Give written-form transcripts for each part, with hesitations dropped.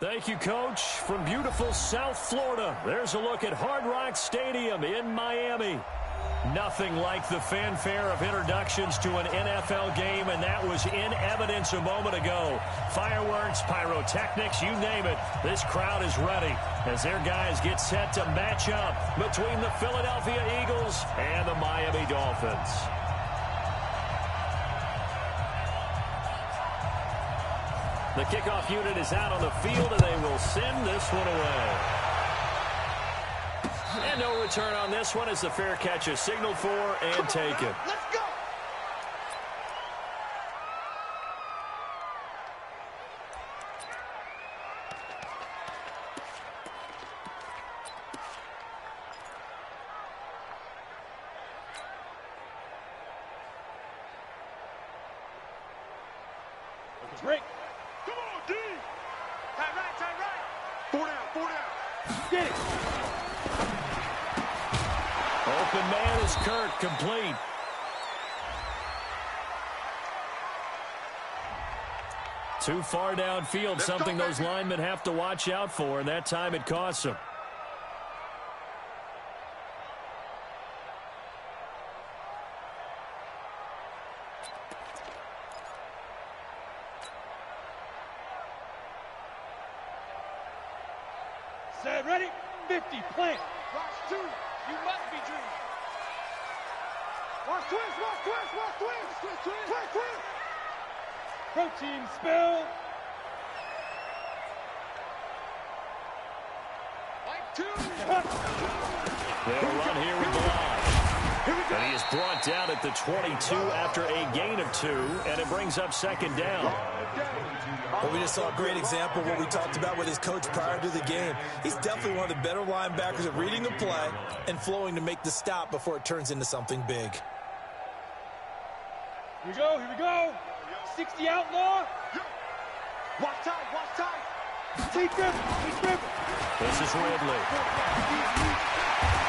Thank you, Coach. From beautiful South Florida, there's a look at Hard Rock Stadium in Miami. Nothing like the fanfare of introductions to an NFL game, and that was in evidence a moment ago. Fireworks, pyrotechnics, you name it. This crowd is ready as their guys get set to match up between the Philadelphia Eagles and the Miami Dolphins. The kickoff unit is out on the field, and they will send this one away. And no return on this one as the fair catch is signaled for and taken. Let's go! Break. Come on, D! Tight right, tight right! Four down. Get it! Open man is Kirk, complete. Too far downfield, something those linemen have to watch out for, and that time it costs them. Set, ready, 50, plant. Watch two. You must be dreaming. Watch twist, watch twist, watch twist. Twist, twist, twist, twist. Protein spill. Like two. They'll run here with the line. And he is brought down at the 22 after a gain of 2, and it brings up second down. Well, we just saw a great example of what we talked about with his coach prior to the game. He's definitely one of the better linebackers at reading the play and flowing to make the stop before it turns into something big. Here we go. 60 outlaw. Watch tight. Take grip. This is Ridley.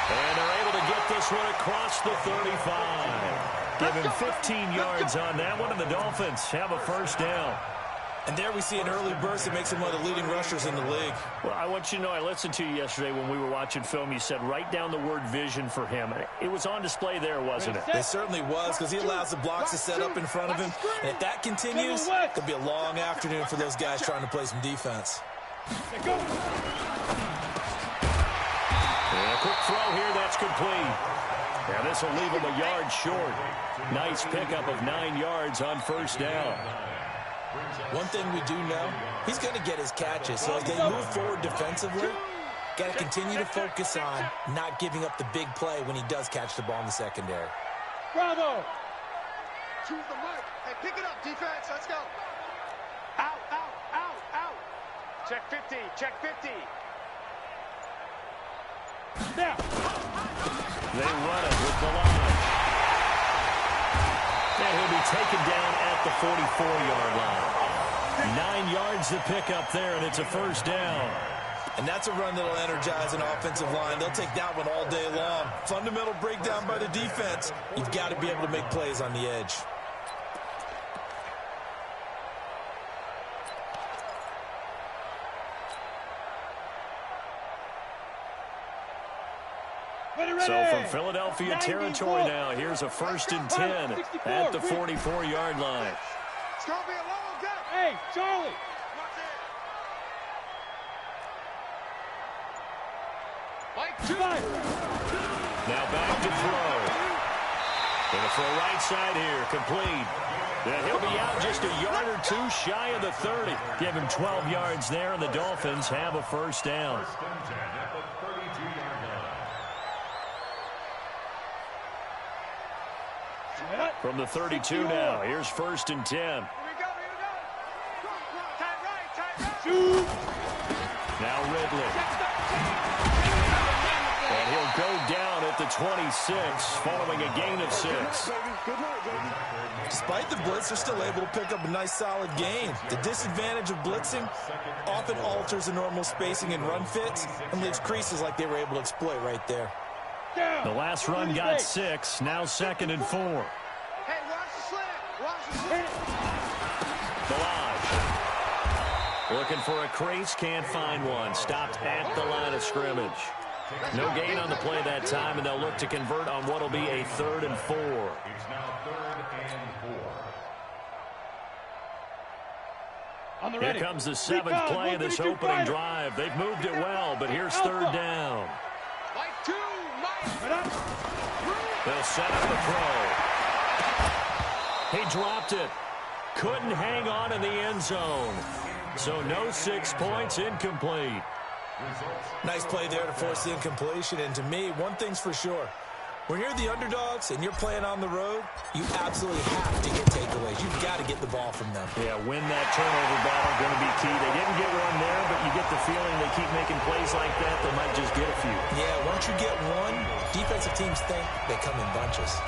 And they're able to get this one across the 35. Give him 15 yards on that one, and the Dolphins have a first down. And there we see an early burst that makes him one of the leading rushers in the league. Well, I want you to know, I listened to you yesterday when we were watching film. You said write down the word vision for him. It was on display there, wasn't it? It certainly was, because he allows the blocks to set up in front of him. And if that continues, it could be a long afternoon for those guys trying to play some defense. Go. And a quick throw here, that's complete. Now this will leave him a yard short. Nice pickup of 9 yards on first down. One thing we do know, he's going to get his catches. So as they move forward defensively, got to continue to focus on not giving up the big play when he does catch the ball in the secondary. Bravo. Choose the mic. Hey, pick it up, defense. Let's go. Out. Check 50. Now. They run it with the line. And he'll be taken down at the 44-yard line. 9 yards to pick up there, and it's a first down. And that's a run that'll energize an offensive line. They'll take that one all day long. Fundamental breakdown by the defense. You've got to be able to make plays on the edge. So from Philadelphia territory now, here's a 1st and 10 at the 44-yard line. It's going to be a long day. Hey, Charlie. Like two. Now back to throw. Going to throw right side here, complete. And he'll be out just a yard or two shy of the 30. Give him 12 yards there, and the Dolphins have a first down. From the 32 now, here's 1st and 10. Here we go. Tight right. Shoot. Now Ridley. And he'll go down at the 26, following a gain of 6. Despite the blitz, they're still able to pick up a nice solid gain. The disadvantage of blitzing often alters the normal spacing and run fits and leaves creases like they were able to exploit right there. The last run got 6, now 2nd and 4. Hey, watch the slant. The line. Looking for a crease, can't find one. Stopped at the line of scrimmage. No gain on the play that time, and they'll look to convert on what will be a 3rd and 4. It's now 3rd and 4. Here comes the 7th play of this opening drive. They've moved it well, but here's 3rd down. They'll set up the throw. He dropped it. Couldn't hang on in the end zone. So no 6 points, incomplete. Nice play there to force the incompletion. And to me, one thing's for sure. When you're the underdogs and you're playing on the road, you absolutely have to get takeaways. You've got to get the ball from them. Yeah, win that turnover battle, going to be key. They didn't get one there, but you get the feeling they keep making plays like that, they might just get a few. Yeah, once you get one, defensive teams think they come in bunches.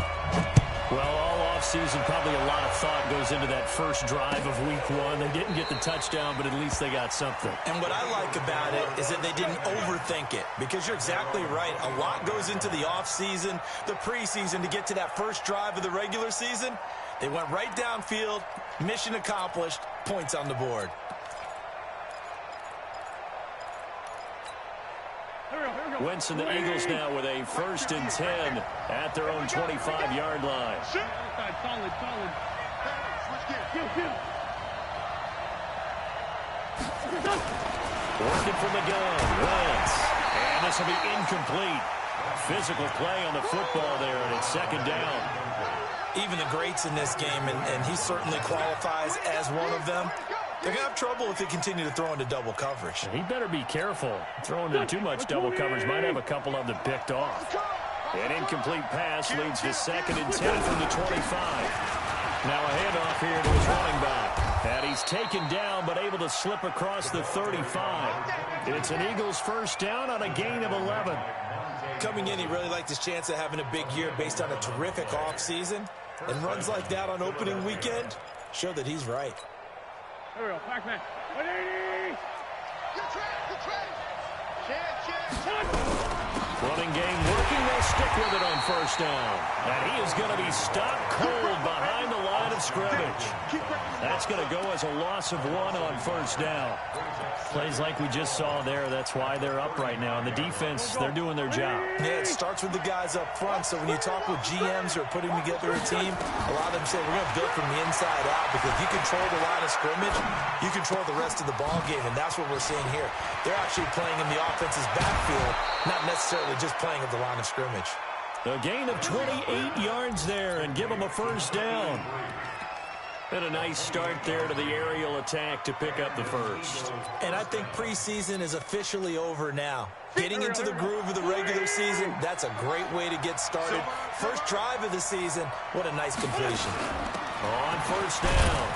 Well, all offseason, probably a lot of thought goes into that first drive of week 1. They didn't get the touchdown, but at least they got something. And what I like about it is that they didn't overthink it, because you're exactly right. A lot goes into the offseason, the preseason to get to that first drive of the regular season. They went right downfield, mission accomplished, points on the board. Wentz and the Eagles now with a 1st and 10 at their own 25-yard line. Solid. Working from the gun, Wentz. And this will be incomplete. Physical play on the football there, and it's 2nd down. Even the greats in this game, and he certainly qualifies as one of them, they're going to have trouble if they continue to throw into double coverage. He better be careful. Throwing into too much double coverage might have a couple of them picked off. An incomplete pass leads to 2nd and 10 from the 25. Now a handoff here to his running back. And he's taken down, but able to slip across the 35. It's an Eagles 1st down on a gain of 11. Coming in, he really liked his chance of having a big year based on a terrific offseason. And runs like that on opening weekend show that he's right. Here we go, back man. 180! Running game working. They'll stick with it on 1st down. And he is going to be stopped cold behind the line of scrimmage. That's going to go as a loss of 1 on 1st down. Plays like we just saw there. That's why they're up right now. And the defense, they're doing their job. Yeah, it starts with the guys up front. So when you talk with GMs who are putting together a team, a lot of them say, we're going to build from the inside out, because if you control the line of scrimmage, you control the rest of the ball game. And that's what we're seeing here. They're actually playing in the offense's backfield, not necessarily just playing at the line of scrimmage. A gain of 28 yards there, and give them a 1st down. And a nice start there to the aerial attack to pick up the 1st. And I think preseason is officially over now. Getting into the groove of the regular season, that's a great way to get started. First drive of the season, what a nice completion. On 1st down,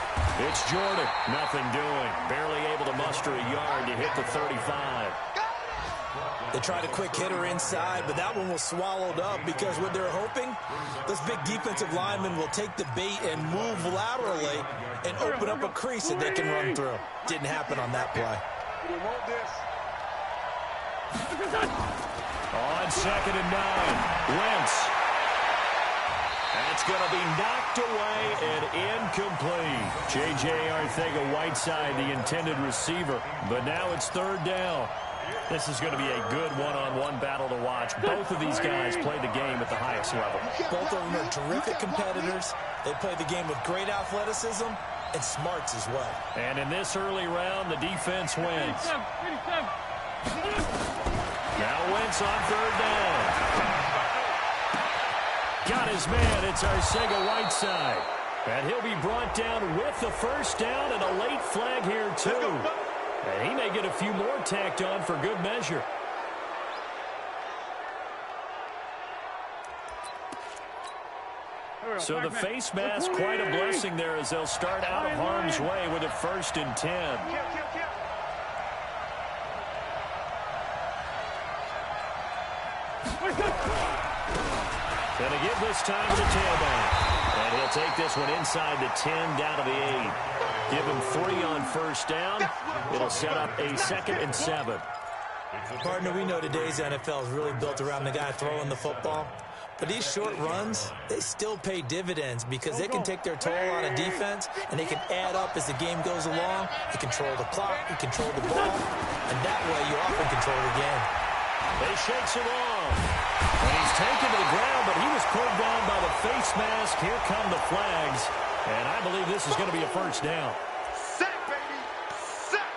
it's Jordan. Nothing doing. Barely able to muster a yard to hit the 35. They tried a quick hitter inside, but that one was swallowed up, because what they're hoping, those big defensive linemen will take the bait and move laterally and open up a crease that they can run through. Didn't happen on that play. On 2nd and 9, Wentz. That's going to be knocked away and incomplete. J.J. Arcega-Whiteside, the intended receiver, but now it's 3rd down. This is going to be a good one-on-one battle to watch. Both of these guys play the game at the highest level. Both of them are terrific competitors. They play the game with great athleticism and smarts as well. And in this early round, the defense wins. Now Wentz on 3rd down. Got his man. It's Arcega-Whiteside. And he'll be brought down with the 1st down, and a late flag here, too. And he may get a few more tacked on for good measure. So the face mask, quite a blessing there, as they'll start out of harm's way with a 1st and 10. Gonna give this time to the tailback. And he'll take this one inside the 10, down to the 8. Give him 3 on 1st down. It'll set up a 2nd and 7. Partner, we know today's NFL is really built around the guy throwing the football. But these short runs, they still pay dividends because they can take their toll on a defense, and they can add up as the game goes along. You control the clock, you control the ball, and that way you often control the game. They shakes him off. And he's taken to the ground, but he was pulled down by the face mask. Here come the flags. And I believe this is going to be a first down. Sack, baby. Sack.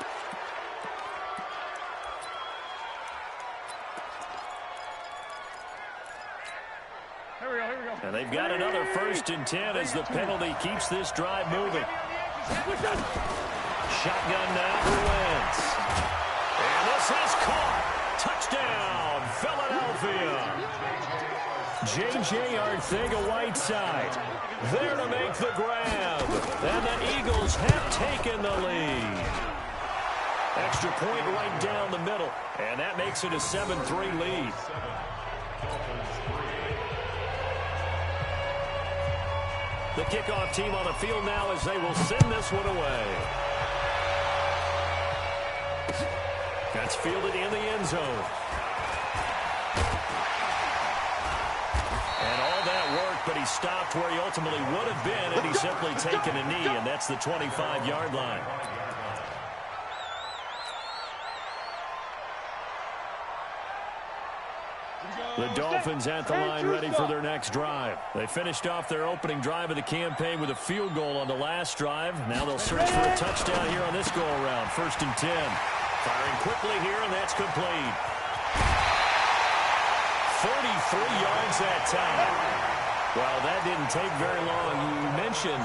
Here we go. And they've got another 1st and 10 as the penalty keeps this drive moving. Shotgun now for Wentz. And this is caught. Touchdown, Philadelphia. J.J. Arcega-Whiteside there to make the grab. And the Eagles have taken the lead. Extra point right down the middle. And that makes it a 7-3 lead. The kickoff team on the field now as they will send this one away. That's fielded in the end zone. And all that work, but he stopped where he ultimately would have been, and he's simply taken a knee, and that's the 25-yard line. The Dolphins at the line ready for their next drive. They finished off their opening drive of the campaign with a field goal on the last drive. Now they'll search for a touchdown here on this go-around. 1st and 10. Firing quickly here, and that's complete. 33 yards that time. Well, that didn't take very long. You mentioned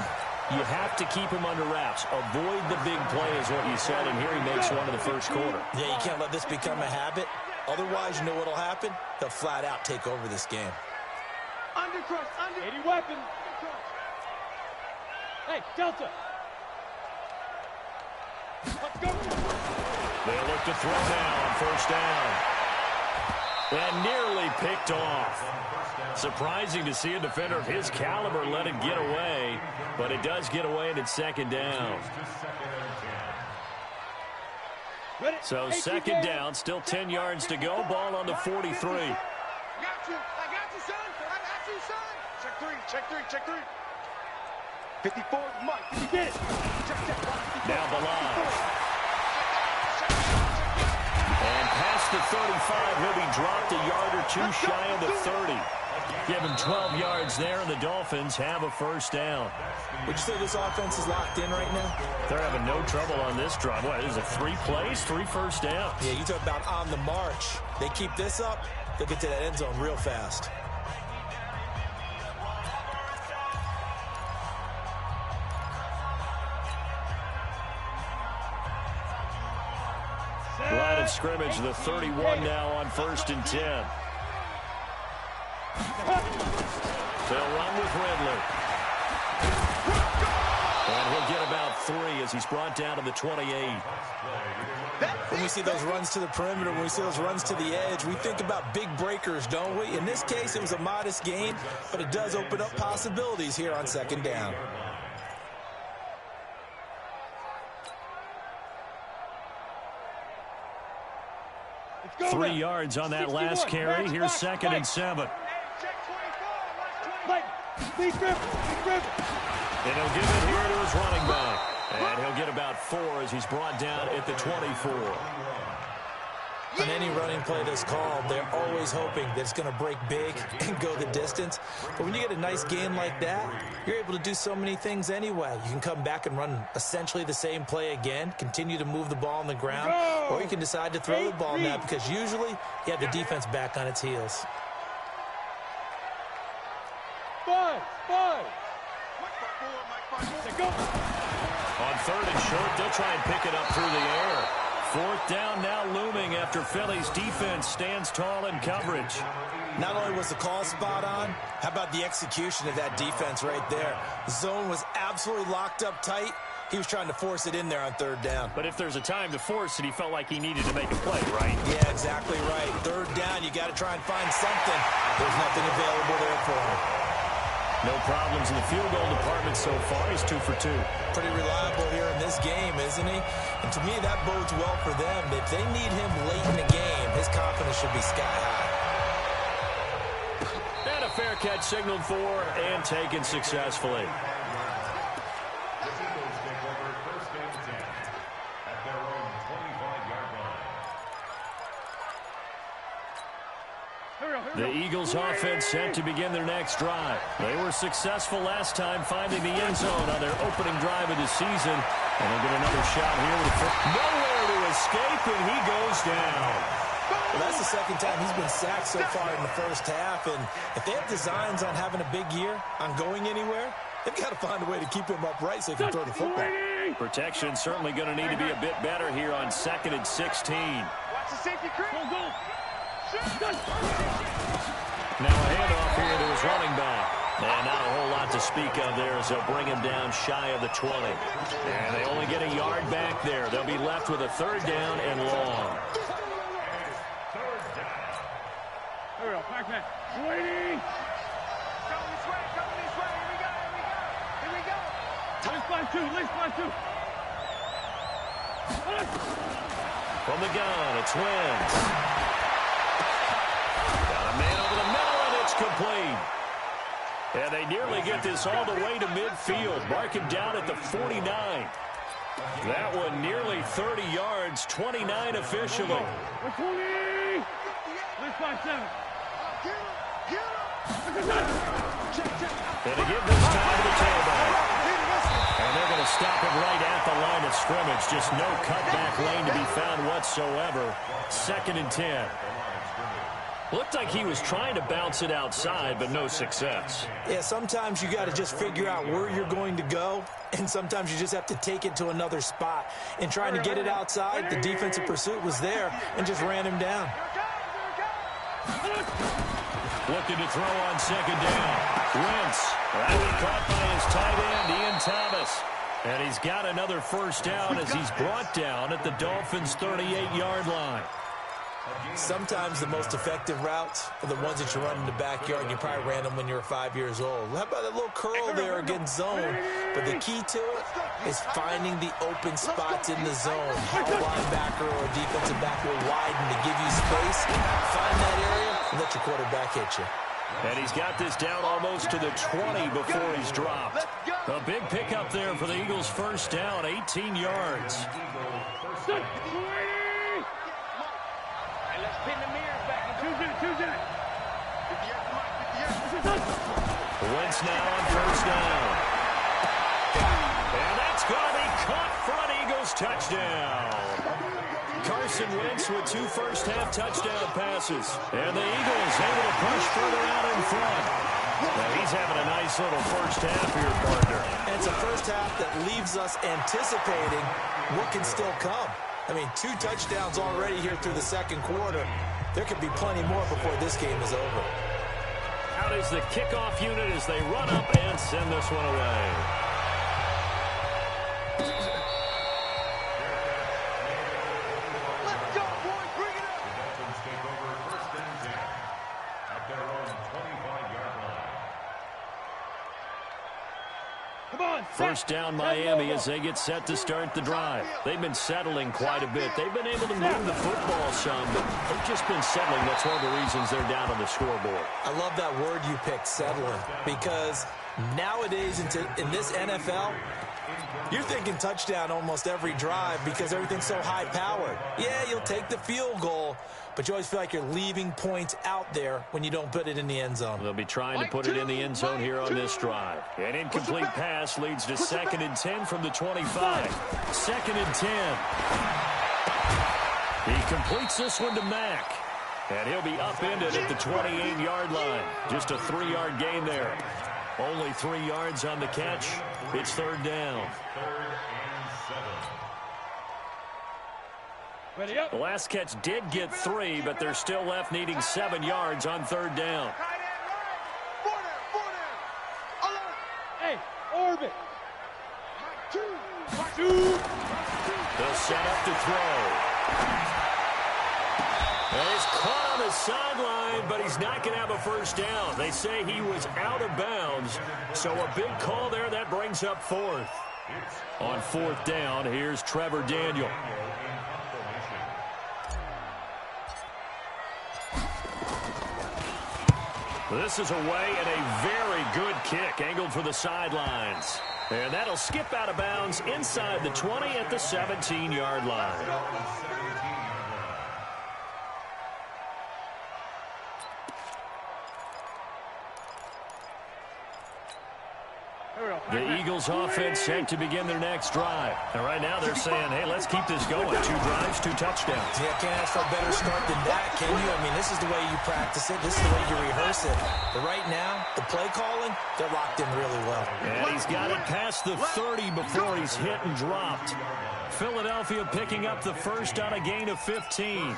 you have to keep him under wraps. Avoid the big play is what you said, and here he makes one in the first quarter. Yeah, you can't let this become a habit. Otherwise, you know what will happen? They'll flat out take over this game. Undercross, 80 weapon. Hey, Delta. Let's go. They'll look to throw now on 1st down. And nearly picked off. Surprising to see a defender of his caliber let it get away, but it does get away and it's 2nd down. So 2nd down, still 10 yards to go. Ball on the 43. I got you, son. I got you, son. Check three. 54, Mike. You get it. Check. Now Balaj. And past the 35, he'll be dropped a yard or two shy of the 30. Give him 12 yards there, and the Dolphins have a 1st down. Would you say this offense is locked in right now? They're having no trouble on this drive. What, is it 3 plays, 3 first downs? Yeah, you talk about on the march. They keep this up, they'll get to that end zone real fast. Line of scrimmage, the 31 now on 1st and 10. They'll run with Ridley. And he'll get about 3 as he's brought down to the 28. When we see those runs to the perimeter, when we see those runs to the edge, we think about big breakers, don't we? In this case, it was a modest gain, but it does open up possibilities here on 2nd down. Go 3 now. yards on that last carry. Here's 2nd and 7. Please grip. And he'll give it here to his running back. And he'll get about 4 as he's brought down at the 24. On any running play that's called, they're always hoping that it's going to break big and go the distance. But when you get a nice gain like that, you're able to do so many things anyway. You can come back and run essentially the same play again, continue to move the ball on the ground, or you can decide to throw the ball now because usually you have the defense back on its heels. Five. Go. On 3rd and short, they'll try and pick it up through the air. 4th down now looming after Philly's defense stands tall in coverage. Not only was the call spot on, how about the execution of that defense right there? The zone was absolutely locked up tight. He was trying to force it in there on 3rd down. But if there's a time to force it, he felt like he needed to make a play, right? Yeah, exactly right. 3rd down, you got to try and find something. There's nothing available there for him. No problems in the field goal department so far. He's 2 for 2. Pretty reliable here in this game, isn't he? And to me, that bodes well for them. If they need him late in the game, his confidence should be sky high. And a fair catch signaled for and taken successfully. The Eagles offense set to begin their next drive. They were successful last time finding the end zone on their opening drive of the season. And they'll get another shot here with nowhere to escape, and he goes down. Well, that's the second time he's been sacked so far in the first half. And if they have designs on having a big year, on going anywhere, they've got to find a way to keep him upright so he can throw the football. Protection certainly going to need to be a bit better here on 2nd and 16. Watch the safety creep. Go. Now a handoff here to his running back. And not a whole lot to speak of there as they'll bring him down shy of the 20. And they only get a yard back there. They'll be left with a 3rd down and long. Here we go, back man. Waiting. Coming this way. Here we go. Left by two. From the gun, it's Wentz. Got a man over the middle, and it's complete. And they nearly get this all the way to midfield. Mark him down at the 49. That one nearly 30 yards, 29 officially. 20. Left by 7. And to give this time to the tailback. And they're going to stop it right at the line of scrimmage. Just no cutback lane to be found whatsoever. 2nd and 10. Looked like he was trying to bounce it outside, but no success. Yeah, sometimes you got to just figure out where you're going to go, and sometimes you just have to take it to another spot. And trying to get it outside, the defensive pursuit was there and just ran him down. Looking to throw on 2nd down. Wentz. That one caught by his tight end, Ian Thomas. And he's got another 1st down as he's brought down at the Dolphins' 38-yard line. Sometimes the most effective routes are the ones that you run in the backyard, and you probably ran them when you were 5 years old. How about that little curl there against zone? But the key to it is finding the open spots in the zone. How a linebacker or a defensive back will widen to give you space. Find that area and let your quarterback hit you. And he's got this down almost to the 20 before he's dropped. A big pickup there for the Eagles' 1st down, 18 yards. Wentz now on 1st down. And that's going to be caught for an Eagles touchdown. Carson Wentz with 2 first-half touchdown passes. And the Eagles able to push further out in front. Now he's having a nice little first half here, partner. And it's a first half that leaves us anticipating what can still come. I mean, 2 touchdowns already here through the 2nd quarter. There could be plenty more before this game is over. Out is the kickoff unit as they run up and send this one away. Let's go, boys. Bring it up. The Dolphins take over 1st and 10 at their own 25-yard line. Come on. 1st down Miami as they get set to start the drive. They've been settling quite a bit. They've been able to move the football some, but they've just been settling. That's one of the reasons they're down on the scoreboard. I love that word you picked, settling, because nowadays in this NFL, you're thinking touchdown almost every drive because everything's so high-powered. Yeah, you'll take the field goal, but you always feel like you're leaving points out there when you don't put it in the end zone. They'll be trying to put it in the end zone here on this drive. An incomplete pass leads to 2nd and 10 from the 25. 2nd and 10. He completes this one to Mack. And he'll be upended at the 28-yard line. Just a 3-yard gain there. Only 3 yards on the catch. It's 3rd down. 3rd and 7. Ready up. The last catch did get 3, but they're still left needing 7 yards on 3rd down. Tight end right. 4 down. Alert. Hey, orbit. 2. They'll set up to throw. And he's caught on the sideline, but he's not going to have a 1st down. They say he was out of bounds, so a big call there. That brings up 4th. On 4th down, here's Trevor Daniel. This is away and a very good kick angled for the sidelines. And that'll skip out of bounds inside the 20 at the 17-yard line. The Eagles offense set to begin their next drive. And right now they're saying, hey, let's keep this going. 2 drives, 2 touchdowns. Yeah, can't ask for a better start than that, can you? I mean, this is the way you practice it. This is the way you rehearse it. But right now, the play calling, they're locked in really well. And he's got it past the 30 before he's hit and dropped. Philadelphia picking up the first on a gain of 15.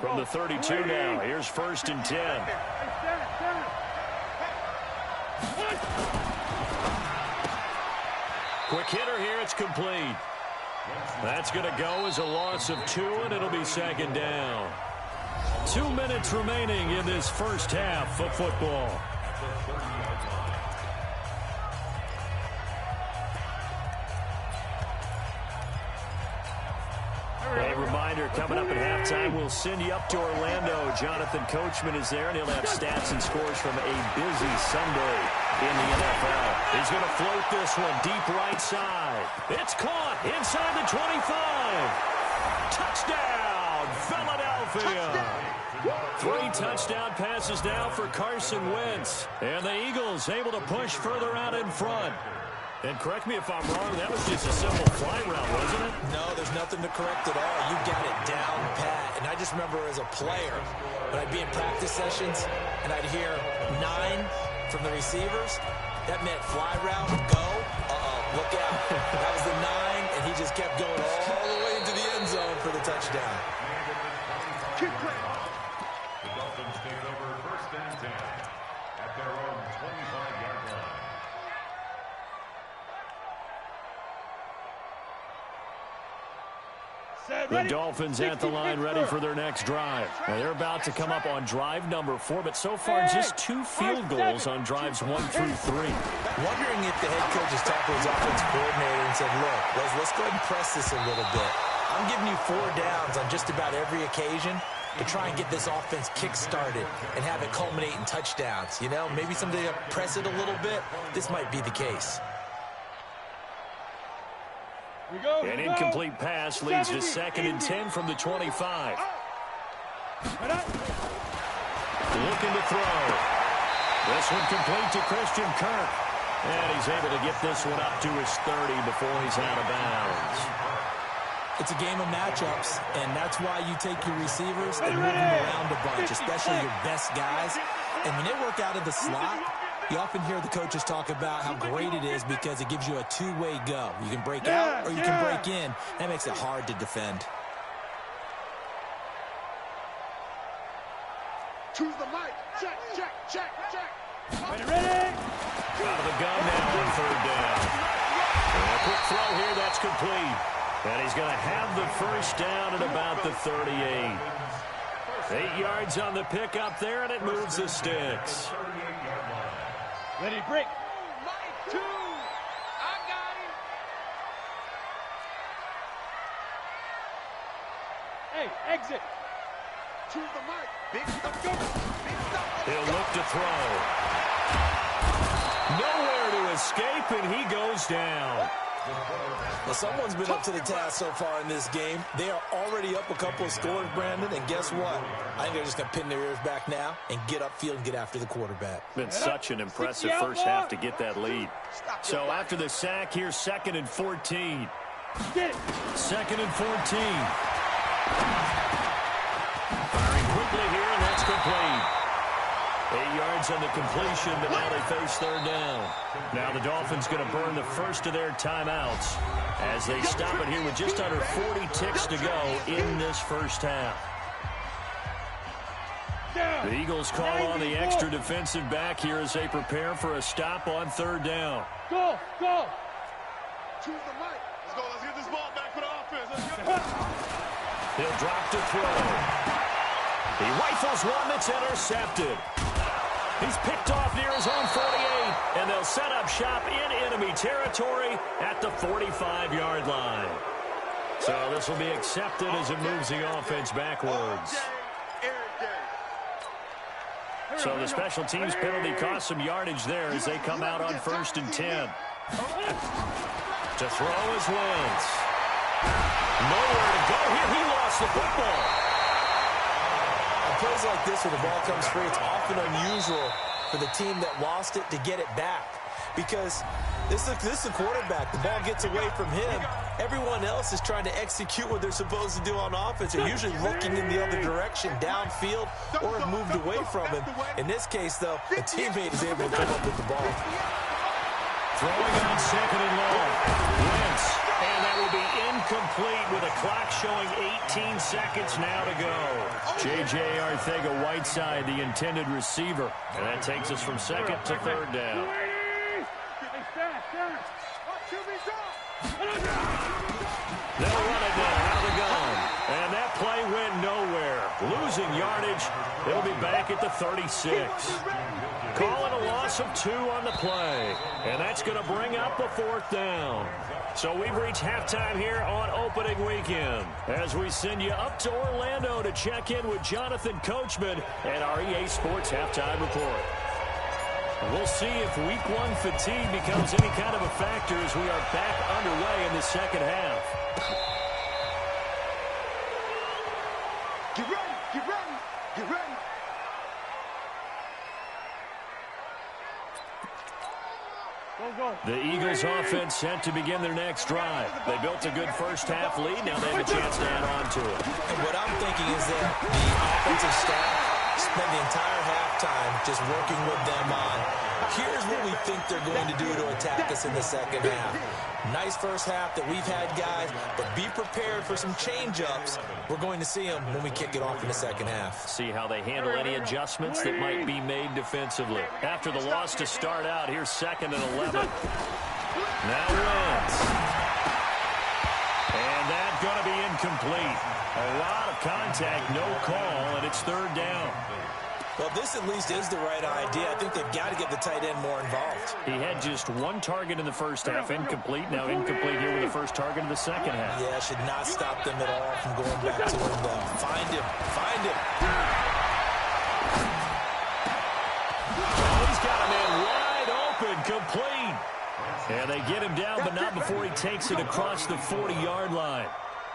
From the 32 now, here's 1st and 10. Quick hitter here, it's complete. That's going to go as a loss of 2, and it'll be 2nd down. 2 minutes remaining in this first half of football. A reminder, coming up at halftime, we'll send you up to Orlando. Jonathan Coachman is there, and he'll have stats and scores from a busy Sunday in the NFL. He's going to float this one deep right side. It's caught inside the 25. Touchdown, Philadelphia. 3 touchdown passes now for Carson Wentz. And the Eagles able to push further out in front. And correct me if I'm wrong, that was just a simple fly route, wasn't it? No, there's nothing to correct at all. You got it down pat. And I just remember as a player, when I'd be in practice sessions and I'd hear 9 from the receivers, that meant fly route, go, look out. That was the 9, and he just kept going all the way into the end zone for the touchdown. The Dolphins take over 1st and 10 at their own 25-yard line. The Dolphins at the line ready for their next drive. Now they're about to come up on drive number 4, but so far just 2 field goals on drives 1 through 3. Wondering if the head coach has talked to his offensive coordinator and said, look, let's go ahead and press this a little bit. I'm giving you 4 downs on just about every occasion to try and get this offense kick-started and have it culminate in touchdowns. You know, maybe someday press it a little bit. This might be the case. An incomplete pass leads to 2nd and 10 from the 25. Looking to throw. This one complete to Christian Kirk. And he's able to get this one up to his 30 before he's out of bounds. It's a game of matchups, and that's why you take your receivers and move them around a bunch, especially your best guys. And when they work out of the slot, you often hear the coaches talk about how great it is because it gives you a 2-way go. You can break out or you can break in. That makes it hard to defend. To the mic. Check, check, check, check. Ready? Out of the gun now on 3rd down. And a quick throw here, that's complete. And he's going to have the first down at about the 38. 8 yards on the pickup there, and it moves the sticks. Ready, break. Mike, 2. I got him. Hey, exit. To the mic. Big stuff. Big stuff. He'll look to throw. Nowhere to escape, and he goes down. Well, someone's been up to the task so far in this game. They are already up a couple of scores, Brandon, and guess what? I think they're just going to pin their ears back now and get upfield and get after the quarterback. Been such an impressive first half to get that lead. So after the sack, here's 2nd and 14. 2nd and 14. Firing quickly here, and that's complete. 8 yards on the completion, but now they face 3rd down. Now the Dolphins going to burn the first of their timeouts as they stop it here with just under 40 ticks to go in this first half. The Eagles call on the extra defensive back here as they prepare for a stop on 3rd down. Go, go. To the mic. Let's go. Let's get this ball back for the offense. Let's get it. He'll drop to throw. He rifles one that's intercepted. He's picked off near his own 48, and they'll set up shop in enemy territory at the 45-yard line. So this will be accepted as it moves the offense backwards. So the special teams penalty cost some yardage there as they come out on 1st and 10. To throw is Wentz. Nowhere to go here. He lost the football. On plays like this, when the ball comes free, it's often unusual for the team that lost it to get it back. Because this is the quarterback. The ball gets away from him. Everyone else is trying to execute what they're supposed to do on offense. They're usually looking in the other direction, downfield, or have moved away from him. In this case, though, a teammate is able to come up with the ball. Throwing on 2nd and long. Wentz. And that will be incomplete with a clock showing 18 seconds now to go. J.J. Arcega-Whiteside, the intended receiver. And that takes us from 2nd to 3rd down. They'll run it now out of the gun. And that play went nowhere. Losing yardage. It'll be back at the 36. Calling a loss of 2 on the play. And that's going to bring up a 4th down. So we've reached halftime here on opening weekend as we send you up to Orlando to check in with Jonathan Coachman and our EA Sports Halftime Report. We'll see if Week 1 fatigue becomes any kind of a factor as we are back underway in the second half. Get ready, get ready, get ready. The Eagles offense set to begin their next drive. They built a good first half lead. Now they have a chance to add on to it. And what I'm thinking is that the offensive staff spent the entire halftime just working with them on, here's what we think they're going to do to attack us in the second half. Nice first half that we've had, guys, but be prepared for some change-ups. We're going to see them when we kick it off in the second half. See how they handle any adjustments that might be made defensively. After the loss to start out, here's 2nd and 11. Now Wentz. And that's going to be incomplete. A lot of contact, no call, and it's 3rd down. Well, this at least is the right idea. I think they've got to get the tight end more involved. He had just 1 target in the first half, incomplete. Now incomplete here with the first target in the second half. Yeah, should not stop them at all from going back to him, though. Find him. Find him. Oh, he's got a man wide open, complete. And they get him down, but not before he takes it across the 40-yard line.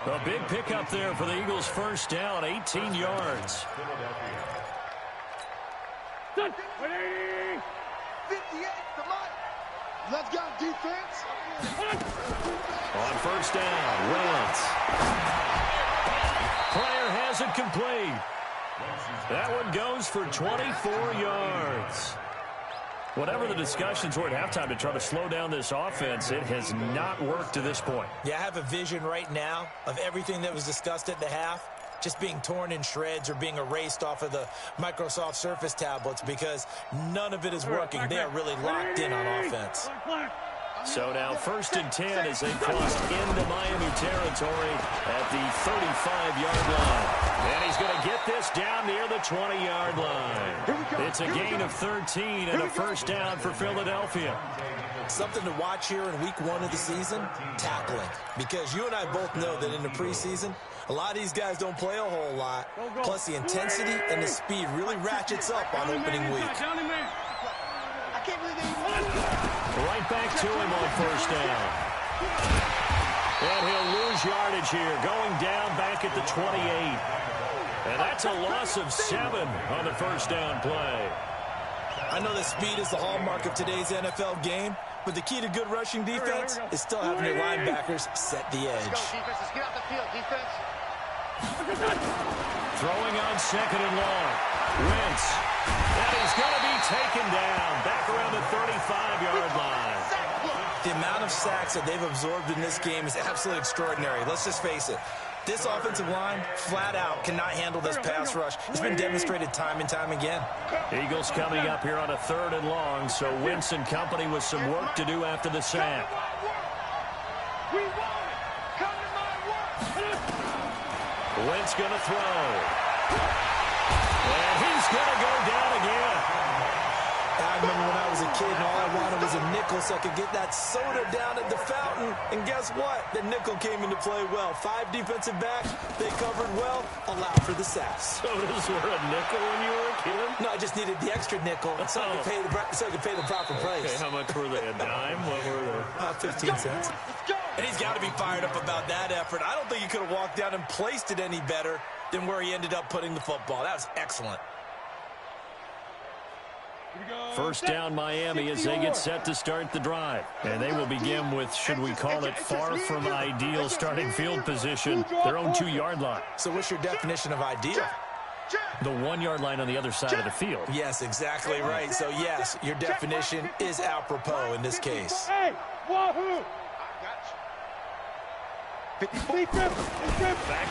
A big pickup there for the Eagles' first down, 18 yards. 58, come on. Let's go, defense. On first down, Wentz. Player has it complete. That one goes for 24 yards. Whatever the discussions were at halftime to try to slow down this offense, it has not worked to this point. Yeah, I have a vision right now of everything that was discussed at the half just being torn in shreds or being erased off of the Microsoft Surface tablets because none of it is working. They are really locked in on offense. So now 1st and 10 as they cross into Miami territory at the 35-yard line. And he's going to get this down near the 20-yard line. It's a gain of 13 and a first down for Philadelphia. Something to watch here in Week 1 of the season, tackling. Because you and I both know that in the preseason, a lot of these guys don't play a whole lot. Plus, the intensity and the speed really ratchets up on opening week. I can't believe they Right back to him on first down. And he'll lose yardage here, going down back at the 28. And that's a loss of 7 on the first down play. I know that speed is the hallmark of today's NFL game, but the key to good rushing defense is still having your linebackers set the edge. Let's go, defense. Let's get out the field, defense. Throwing on 2nd and long. Wentz. And he's going to be taken down back around the 35-yard line. The amount of sacks that they've absorbed in this game is absolutely extraordinary. Let's just face it. This offensive line, flat out, cannot handle this pass rush. It's been demonstrated time and time again. Eagles coming up here on a 3rd and long, so Wentz and company with some work to do after the sack. We want it. Come to my work. Wentz going to throw. And he's going to go down again. I remember when I was a kid and all I wanted was a nickel so I could get that soda down at the fountain. And guess what? The nickel came into play well. 5 defensive backs, they covered well, allowed for the sacks. Sodas were a nickel when you were a kid? No, I just needed the extra nickel so I could pay the proper price. Okay, how much were they? A dime? What were they? 15 cents. And he's got to be fired up about that effort. I don't think he could have walked down and placed it any better than where he ended up putting the football. That was excellent. First down Miami as they get set to start the drive. And they will begin with, should we call it, far from ideal starting field position, their own 2-yard line. So what's your definition of ideal? The 1-yard line on the other side of the field. Yes, exactly right. So, yes, your definition is apropos in this case. Hey, wahoo! Back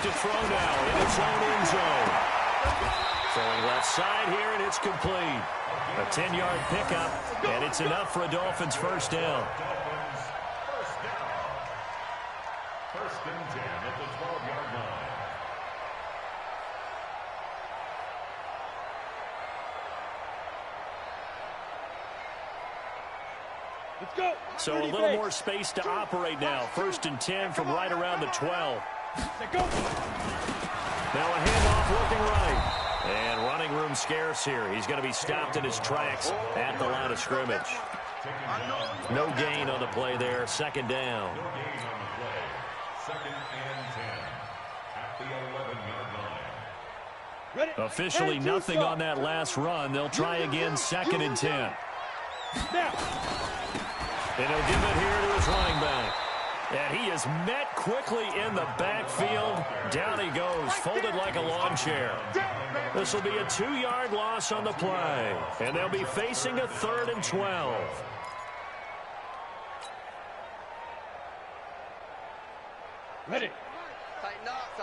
to throw now in its own end zone. Throwing left side here, and it's complete. A 10-yard pickup, and it's enough for a Dolphins first down. First and 10 at the 12-yard line. Let's go. So a little more space to operate now. First and 10 from right around the 12. Go. Now a handoff looking right. And running room scarce here. He's going to be stopped in his tracks at the line of scrimmage. No gain on the play there. Second down. No gain on the play. Second and 10 at the 11-yard line. Ready. Officially nothing on that last run. They'll try again, second and 10. Now. And he'll give it here to his running back. And he is met quickly in the backfield. Down he goes, folded like a lawn chair. This will be a 2-yard loss on the play. And they'll be facing a 3rd and 12. Ready. Tighten up.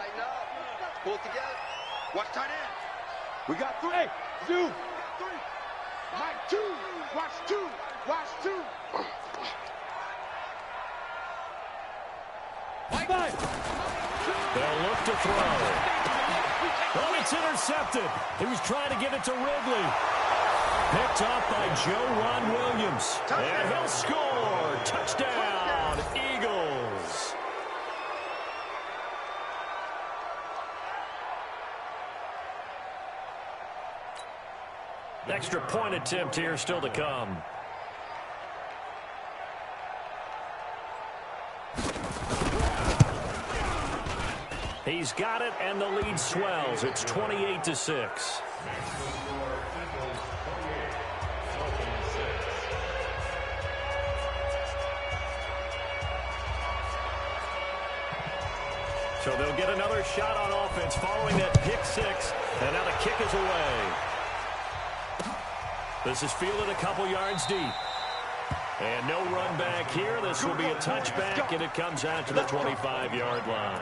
Pull it together. Watch tight end. We got 3. Hey, Zoo. Mike 2. Watch 2. Watch 2. 5. They'll look to throw. Oh, it's intercepted. He was trying to give it to Ridley. Picked off by Joe Ron Williams. And he'll score. Touchdown, Eagles. Extra point attempt here still to come. He's got it, and the lead swells. It's 28-6. So they'll get another shot on offense following that pick 6, and now the kick is away. This is fielded a couple yards deep. And no run back here. This will be a touchback, and it comes out to the 25-yard line.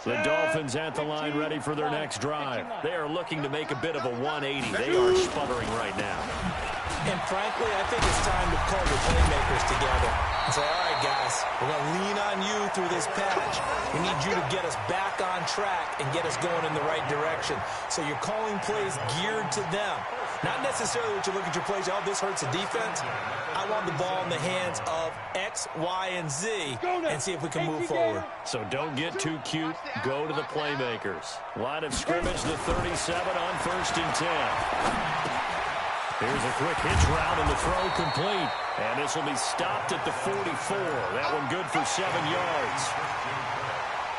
The Dolphins at the line ready for their next drive. They are looking to make a bit of a 180. They are sputtering right now. And frankly, I think it's time to call the playmakers together and say, all right, guys, we're going to lean on you through this patch. We need you to get us back on track and get us going in the right direction. So you're calling plays geared to them. Not necessarily what you look at your plays, oh, this hurts the defense. I want the ball in the hands of X, Y, and Z and see if we can move forward. So don't get too cute. Go to the playmakers. Line of scrimmage, the 37 on first and 10. Here's a quick hitch route and the throw complete. And this will be stopped at the 44. That one good for 7 yards.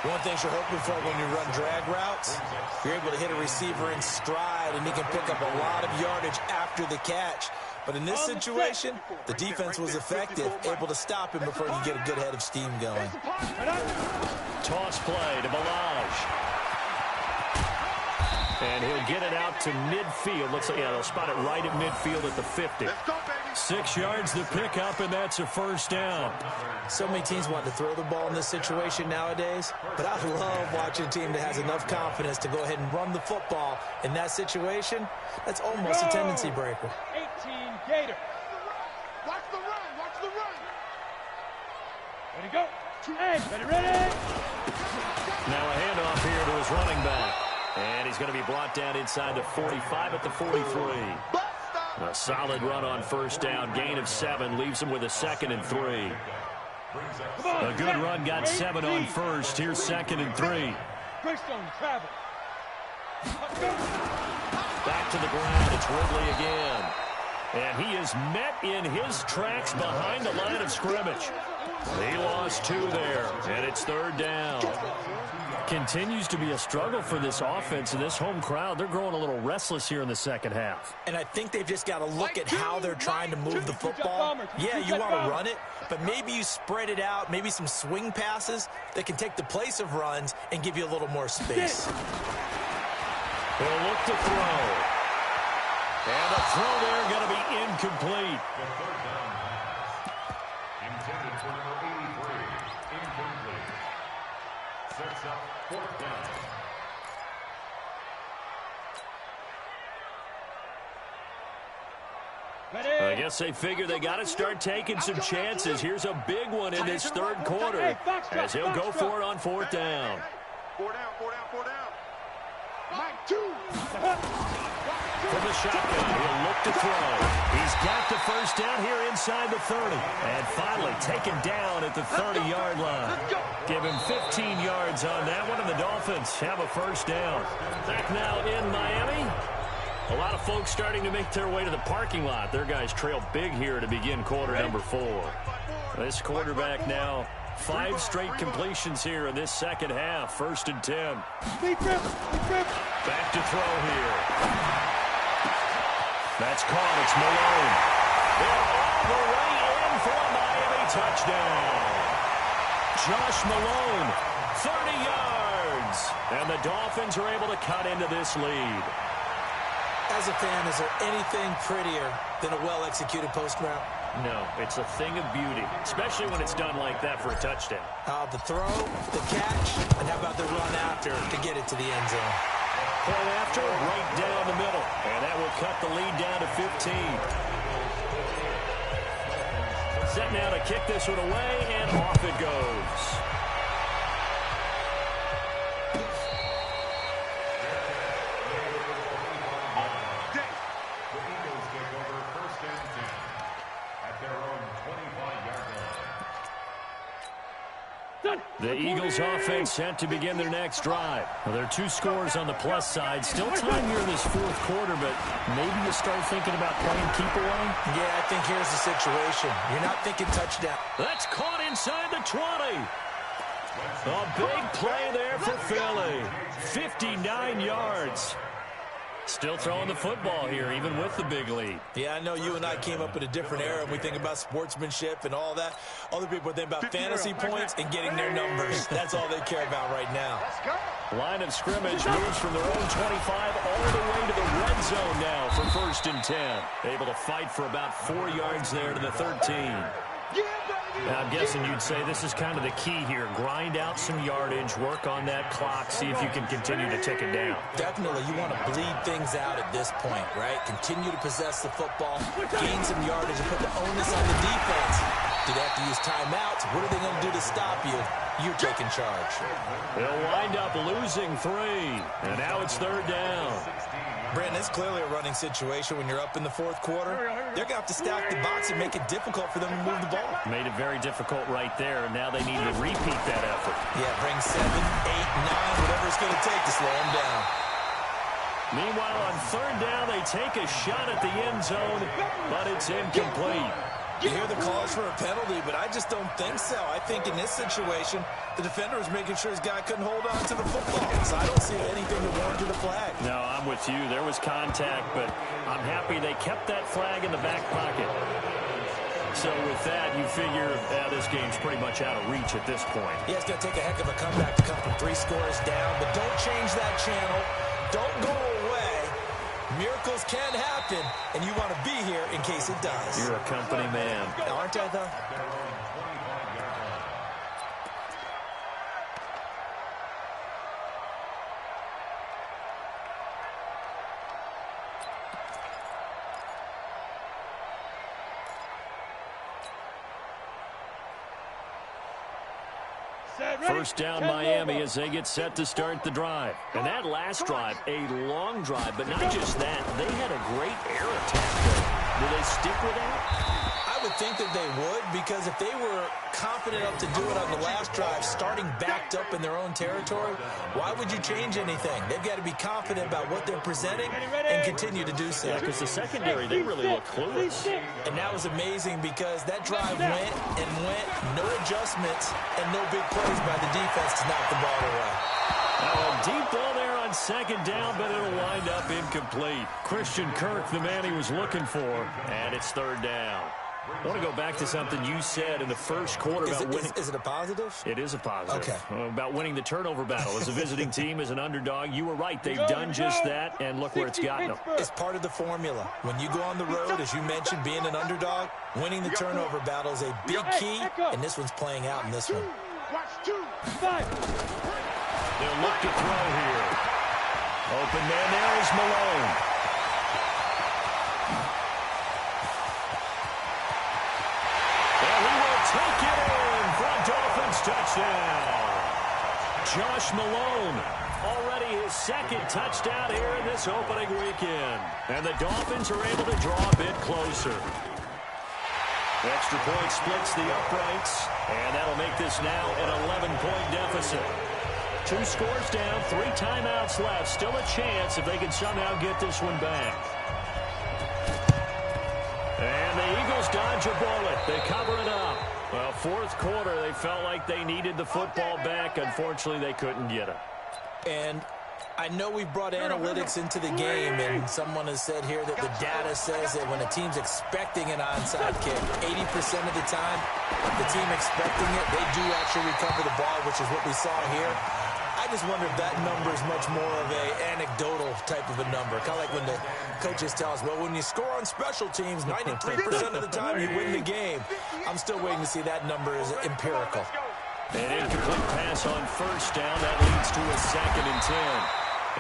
One thing you're hoping for when you run drag routes, you're able to hit a receiver in stride and he can pick up a lot of yardage after the catch. But in this situation, the defense was effective, able to stop him before he could get a good head of steam going. Toss play to Balaj. And he'll get it out to midfield. Looks like, yeah, they'll spot it right at midfield at the 50. 6 yards to pick up, and that's a first down. So many teams want to throw the ball in this situation nowadays, but I love watching a team that has enough confidence to go ahead and run the football. In that situation, that's almost a tendency breaker. 18 Gators. Watch the run. Watch the run. Ready, go. Hey, ready. Now a handoff here to his running back. And he's going to be brought down inside the 45 at the 43. A solid run on first down. Gain of 7 leaves him with a 2nd and 3. A good run got 7 on first. Here's 2nd and 3. Greystone travel. Back to the ground. It's Ridley again. And he is met in his tracks behind the line of scrimmage. He lost 2 there, and it's 3rd down. Continues to be a struggle for this offense and this home crowd. They're growing a little restless here in the second half. And I think they've just got to look at how they're trying to move the football. Yeah, you want to run it, but maybe you spread it out, maybe some swing passes that can take the place of runs and give you a little more space. They'll look to throw. And the throw there going to be incomplete. The 3rd down pass. Intended for number 83. Incomplete. Sets up 4th down. I guess they figure they got to start taking some chances. Here's a big one in this 3rd quarter as he'll go for it on 4th down. 4 down, 4 down, 4 down. Mike, 2. From the shotgun, he'll look to throw. He's got the first down here inside the 30. And finally taken down at the 30-yard line. Give him 15 yards on that one, and the Dolphins have a first down. Back now in Miami. A lot of folks starting to make their way to the parking lot. Their guys trail big here to begin quarter number 4. This quarterback now 5 straight completions here in this second half. 1st and 10. Back to throw here. That's caught. It's Malone. They're all the way in for a Miami touchdown. Josh Malone, 30 yards. And the Dolphins are able to cut into this lead. As a fan, is there anything prettier than a well-executed post route? No, it's a thing of beauty, especially when it's done like that for a touchdown. The throw, the catch, and how about the run after to get it to the end zone? Point after, right down the middle. And that will cut the lead down to 15. Set now to kick this one away, and off it goes. The Eagles offense set to begin their next drive. Well, there are 2 scores on the plus side. Still time here in this 4th quarter, but maybe you start thinking about playing keep away? Yeah, I think here's the situation. You're not thinking touchdown. That's caught inside the 20. A big play there for Philly. 59 yards. Still throwing the football here, even with the big lead. Yeah, I know you and I came up in a different era, and we think about sportsmanship and all that. Other people think about fantasy points and getting their numbers. That's all they care about right now. Line of scrimmage moves from their own 25 all the way to the red zone now for 1st and 10. Able to fight for about 4 yards there to the 13. Now, I'm guessing you'd say this is kind of the key here. Grind out some yardage, work on that clock, see if you can continue to tick it down. Definitely. You want to bleed things out at this point, right? Continue to possess the football, gain some yardage, and put the onus on the defense. Do they have to use timeouts? What are they going to do to stop you? You're taking charge. They'll wind up losing 3, and now it's 3rd down. Brandon, it's clearly a running situation when you're up in the 4th quarter. They're going to have to stack the box and make it difficult for them to move the ball. Made it very difficult right there, and now they need to repeat that effort. Yeah, bring 7, 8, 9, whatever it's going to take to slow them down. Meanwhile, on 3rd down, they take a shot at the end zone, but it's incomplete. You hear the calls for a penalty, but I just don't think so. I think in this situation, the defender was making sure his guy couldn't hold on to the football. So I don't see anything that warranted a flag. No, I'm with you. There was contact, but I'm happy they kept that flag in the back pocket. So with that, you figure this game's pretty much out of reach at this point. Yeah, it's going to take a heck of a comeback to come from 3 scores down, but don't change that channel. Don't go Miracles can happen, and you want to be here in case it does. You're a company man. Aren't I, though? First down Miami as they get set to start the drive. And that last drive, a long drive, but not just that. They had a great air attack there. Do they stick with that? I would think that they would, because if they were confident enough to do it on the last drive, starting backed up in their own territory, why would you change anything? They've got to be confident about what they're presenting and continue to do so. Yeah, because the secondary, they really look clueless. And that was amazing because that drive went and went, no adjustments, and no big plays by the defense to knock the ball away. A deep ball there on second down, but it'll wind up incomplete. Christian Kirk, the man he was looking for, and it's third down. I want to go back to something you said in the first quarter about winning. Is it a positive? It is a positive. Okay. About winning the turnover battle. As a visiting team, as an underdog, you were right. They've done just that, and look where it's gotten them. It's part of the formula. When you go on the road, as you mentioned, being an underdog, winning the turnover battle is a big key, and this one's playing out in this one. They'll look to throw here. Open man there is Malone. Take it in for a Dolphins touchdown. Josh Malone, already his second touchdown here in this opening weekend. And the Dolphins are able to draw a bit closer. Extra point splits the uprights, and that'll make this now an 11-point deficit. 2 scores down, 3 timeouts left. Still a chance if they can somehow get this one back. And the Eagles dodge a bullet. They cover it up. Well, fourth quarter, they felt like they needed the football back. Unfortunately, they couldn't get it. And I know we brought analytics into the game, and someone has said here that the data says that when a team's expecting an onside kick, 80% of the time, the team expecting it, they do actually recover the ball, which is what we saw here. I just wonder if that number is much more of an anecdotal type of a number. Kind of like when the coaches tell us, well, when you score on special teams, 93% of the time you win the game. I'm still waiting to see that number is empirical. An incomplete pass on first down. That leads to a 2nd and 10.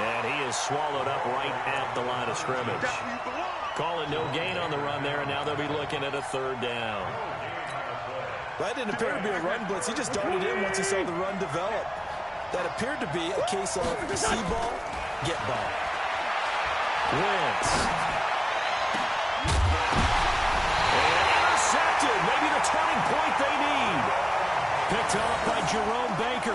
And he is swallowed up right at the line of scrimmage. Call it no gain on the run there, and now they'll be looking at a 3rd down. That didn't appear to be a run blitz. He just darted in once he saw the run develop. That appeared to be a case of see ball, get ball. Wentz. And intercepted. Maybe the turning point they need. Picked off by Jerome Baker.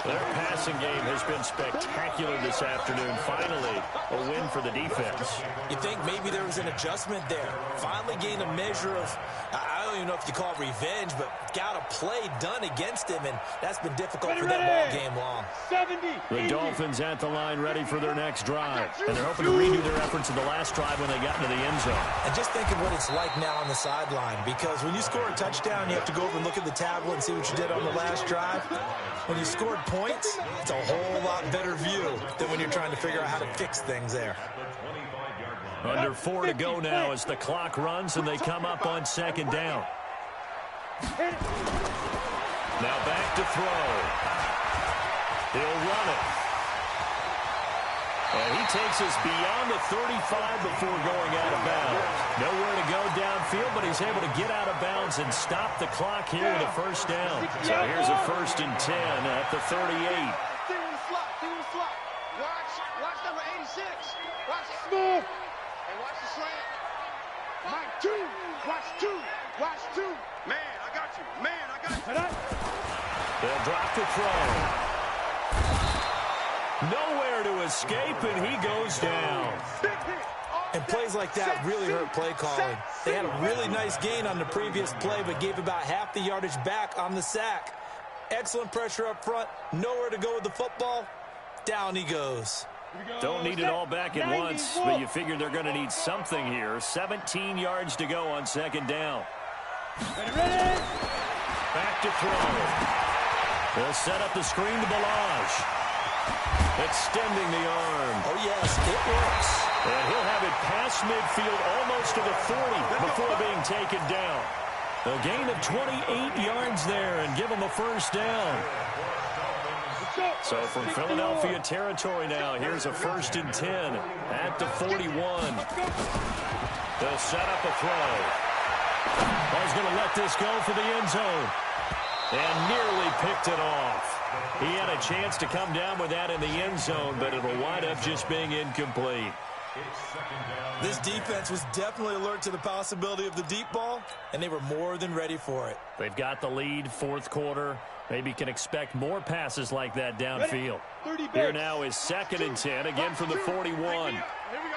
Their passing game has been spectacular this afternoon. Finally, a win for the defense. You think maybe there was an adjustment there. Finally gained a measure of, I don't even know if you call it revenge, but got a play done against him, and that's been difficult for them all game long. The Dolphins at the line ready for their next drive. And they're hoping to redo their efforts in the last drive when they got into the end zone. And just think of what it's like now on the sideline, because when you score a touchdown, you have to go over and look at the tablet and see what you did on the last drive. When you scored points, it's a whole lot better view than when you're trying to figure out how to fix things there. Under 4 to go now as the clock runs and they come up on 2nd down. Now back to throw. He'll run it. And he takes us beyond the 35 before going out of bounds. Nowhere to go downfield, but he's able to get out of bounds and stop the clock here with a 1st down. So here's a 1st and 10 at the 38. Watch number 86. Watch it. And watch the slant. Mike, 2. Watch 2. Watch 2. Man, I got you. Man, I got you. They'll drop the throw. Nowhere to escape, and he goes down. And plays like that really hurt play calling. They had a really nice gain on the previous play, but gave about half the yardage back on the sack. Excellent pressure up front. Nowhere to go with the football. Down he goes. Don't need it all back at once, but you figure they're going to need something here. 17 yards to go on 2nd down. Back to throw. They'll set up the screen to Balaj. Extending the arm. Oh, yes, it works. And he'll have it past midfield almost to the 40 before being taken down. A gain of 28 yards there and give him a first down. So from Philadelphia territory now, here's a 1st and 10 at the 41. They'll set up a throw. Ball's going to let this go for the end zone. And nearly picked it off. He had a chance to come down with that in the end zone, but it'll wind up just being incomplete. This defense was definitely alert to the possibility of the deep ball, and they were more than ready for it. They've got the lead, 4th quarter. Maybe can expect more passes like that downfield. Here now is 2nd and 10, again from the 41. Here we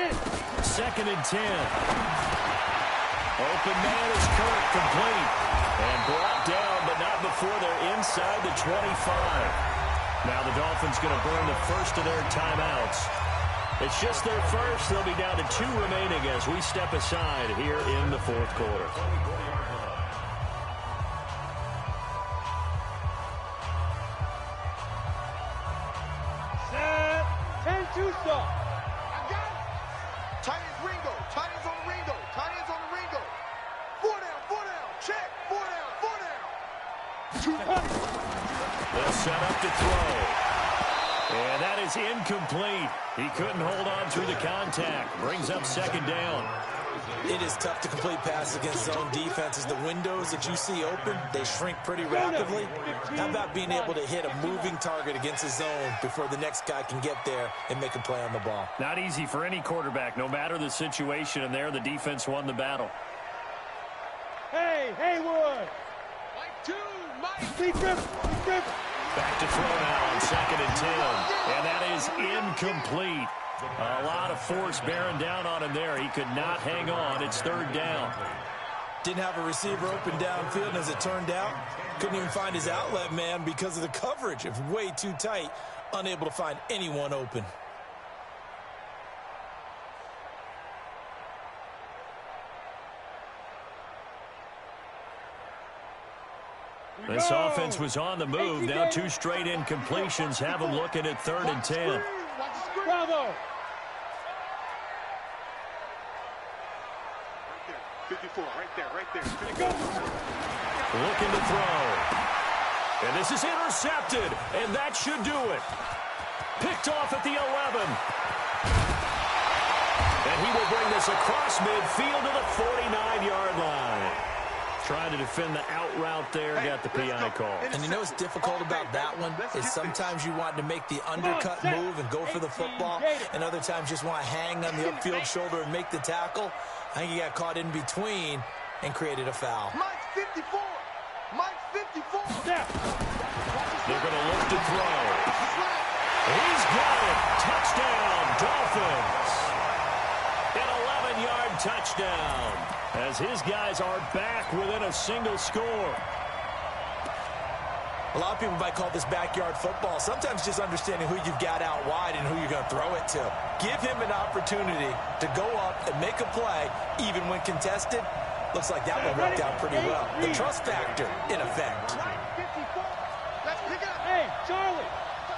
go. 2nd and 10. Open man is Kirk, complete. And brought down, but not before they're inside the 25. Now the Dolphins going to burn the first of their timeouts. It's just their first. They'll be down to 2 remaining as we step aside here in the 4th quarter. Set. 10-2 stop. I got it. Tight ends Ringo. Tight ends on the Ringo. Tight ends on the Ringo. 4 down, 4 down. Check. 4 down, 4 down. 2 They'll set up to throw. And that is incomplete. He couldn't hold on through the contact. Brings up 2nd down. It is tough to complete passes against zone defenses. The windows that you see open, they shrink pretty rapidly. How about being able to hit a moving target against a zone before the next guy can get there and make a play on the ball? Not easy for any quarterback, no matter the situation, and there the defense won the battle. Hey, Haywood. Mike 2, Mike. Be driven. Back to throw now on 2nd and 10. And that is incomplete. A lot of force bearing down on him there. He could not hang on. It's 3rd down. Didn't have a receiver open downfield, and as it turned out, couldn't even find his outlet man because of the coverage. It was way too tight, unable to find anyone open. This offense was on the move. Now 2 straight incompletions have them looking at 3rd and 10. Bravo. 54, right there. Looking to throw. And this is intercepted. And that should do it. Picked off at the 11. And he will bring this across midfield to the 49-yard line. Trying to defend the out route there, got the PI call. And you know what's difficult about that one is sometimes you want to make the undercut move and go for the football, and other times just want to hang on the upfield shoulder and make the tackle. I think he got caught in between and created a foul. Mike 54. Mike 54. Step. They're going to look to throw. He's got it. Touchdown, Dolphins. An 11-yard touchdown as his guys are back within a single score. A lot of people might call this backyard football. Sometimes just understanding who you've got out wide and who you're going to throw it to. Give him an opportunity to go up and make a play, even when contested. Looks like that one worked out pretty well. The trust factor, in effect. Let's pick it up. Hey, Charlie.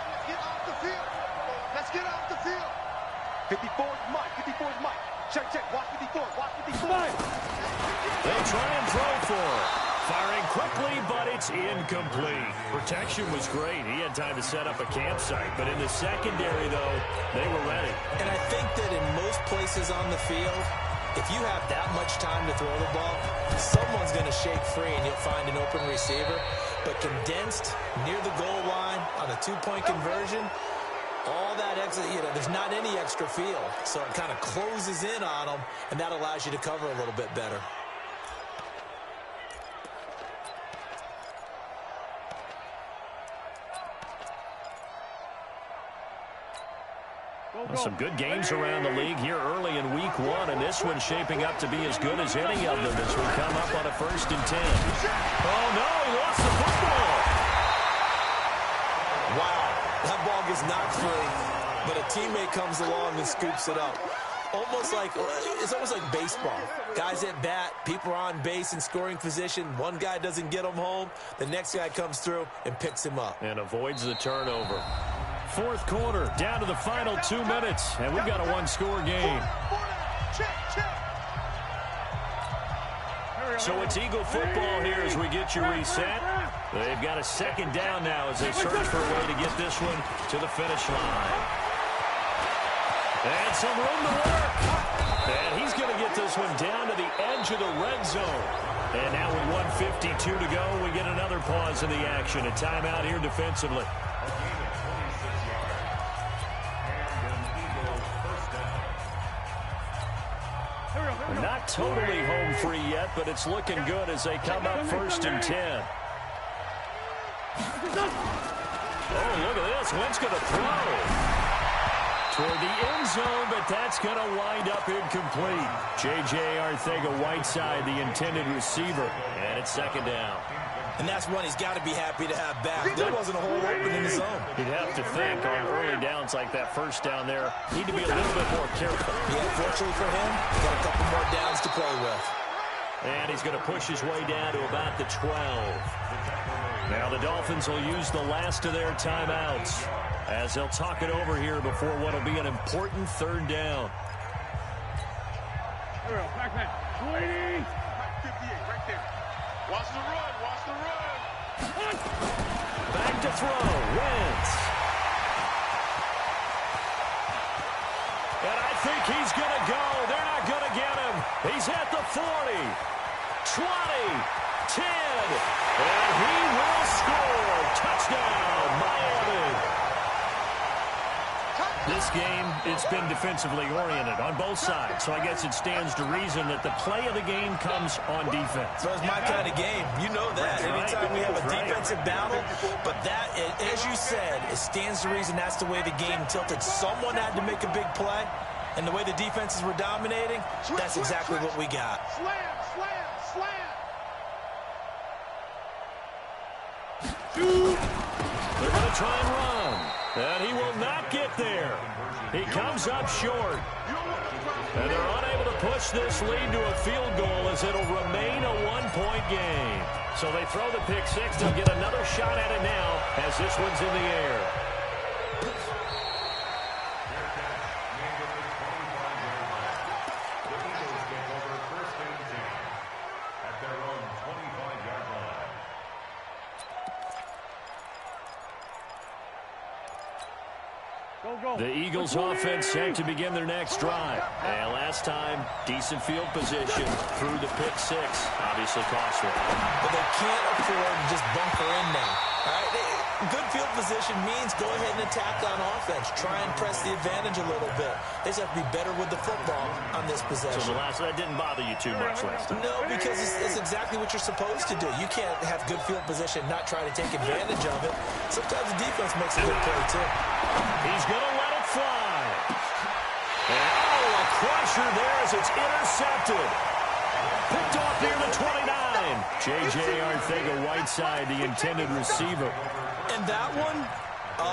Let's get off the field. Let's get off the field. 54 is Mike. 54 is Mike. Check. Watch 54. Watch 54. They try and throw for it. Firing quickly, but it's incomplete. Protection was great. He had time to set up a campsite. But in the secondary, though, they were ready. And I think that in most places on the field, if you have that much time to throw the ball, someone's going to shake free and you'll find an open receiver. But condensed near the goal line on a two-point conversion, all that extra, there's not any extra field. So it kind of closes in on them, and that allows you to cover a little bit better. Some good games around the league here early in week 1, and this one's shaping up to be as good as any of them as we come up on a 1st and 10. Oh, no, he lost the football. Wow, that ball gets knocked free, but a teammate comes along and scoops it up. It's almost like baseball. Guys at bat, people are on base in scoring position. One guy doesn't get him home. The next guy comes through and picks him up. And avoids the turnover. Fourth quarter, down to the final 2 minutes, and we've got a one-score game. So it's Eagle football here as we get you reset. They've got a second down now as they search for a way to get this one to the finish line. And some room to work. And he's going to get this one down to the edge of the red zone. And now with 1:52 to go, we get another pause in the action. A timeout here defensively. Not totally home free yet, but it's looking good as they come up 1st and 10. Oh, look at this. Wentz going to throw toward the end zone, but that's going to wind up incomplete. J.J. Arcega-Whiteside, the intended receiver, and it's second down. And that's one he's got to be happy to have back. There wasn't a hole open in the zone. You'd have to think on early downs like that first down there, need to be a little bit more careful. Yeah, fortunately for him, got a couple more downs to play with. And he's going to push his way down to about the 12. Now the Dolphins will use the last of their timeouts as they'll talk it over here before what will be an important third down. Back man. Waiting. 58 right there. Watch the run. Watch the run. Back to throw. Wentz. And I think he's going to go. They're not going to get him. He's at the 40, 20, 10, and he will score. Touchdown, Miami. This game, it's been defensively oriented on both sides, so I guess it stands to reason that the play of the game comes on defense. So it's my kind of game. You know that. Anytime we have a defensive battle, but that, as you said, it stands to reason that's the way the game tilted. Someone had to make a big play, and the way the defenses were dominating, that's exactly what we got. Slam, slam, slam. They're going to try and run, and he will not get there. He comes up short, and they're unable to push this lead to a field goal as it'll remain a one-point game. So they throw the pick six. They'll get another shot at it now as this one's in the air. The Eagles offense set to begin their next drive. And last time, decent field position through the pick six. Obviously costly. But they can't afford to just bunker in now. All right? Good field position means go ahead and attack on offense. Try and press the advantage a little bit. They just have to be better with the football on this possession. So that didn't bother you too much last time? No, because it's exactly what you're supposed to do. You can't have good field position and not try to take advantage of it. Sometimes the defense makes a good play, too. He's going to let it fly. And, a crusher there as it's intercepted. Picked off near the 29. J.J. Arcega-Whiteside, the intended receiver. And that one,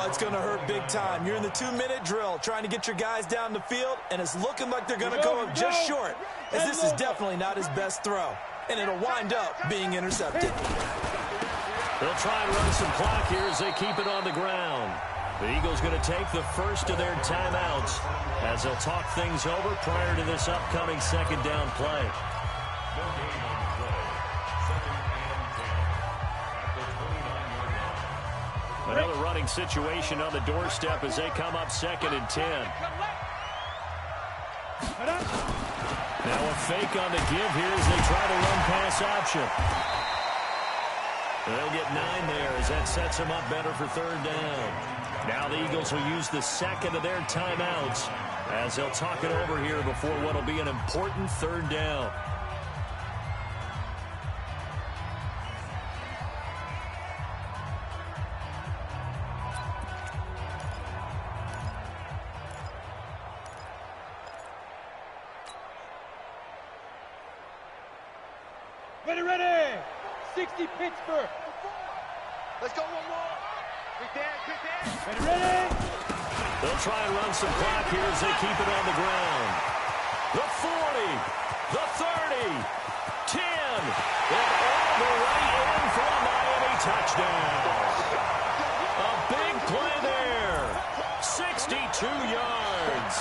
it's going to hurt big time. You're in the 2-minute drill trying to get your guys down the field, and it's looking like they're going to go just short, as this is definitely not his best throw. And it'll wind up being intercepted. They'll try and run some clock here as they keep it on the ground. The Eagles going to take the first of their timeouts as they'll talk things over prior to this upcoming second down play. Another running situation on the doorstep as they come up 2nd and 10. Now a fake on the give here as they try to run pass option. They'll get 9 there as that sets them up better for third down. Now the Eagles will use the second of their timeouts as they'll talk it over here before what will be an important third down. Ready! 60 Pittsburgh. Let's go one more. Quick dad. Ready? They'll try and run some clock here as they keep it on the ground. the 40, the 30, 10, and all the way in for a Miami touchdown. A big play there, 62 yards.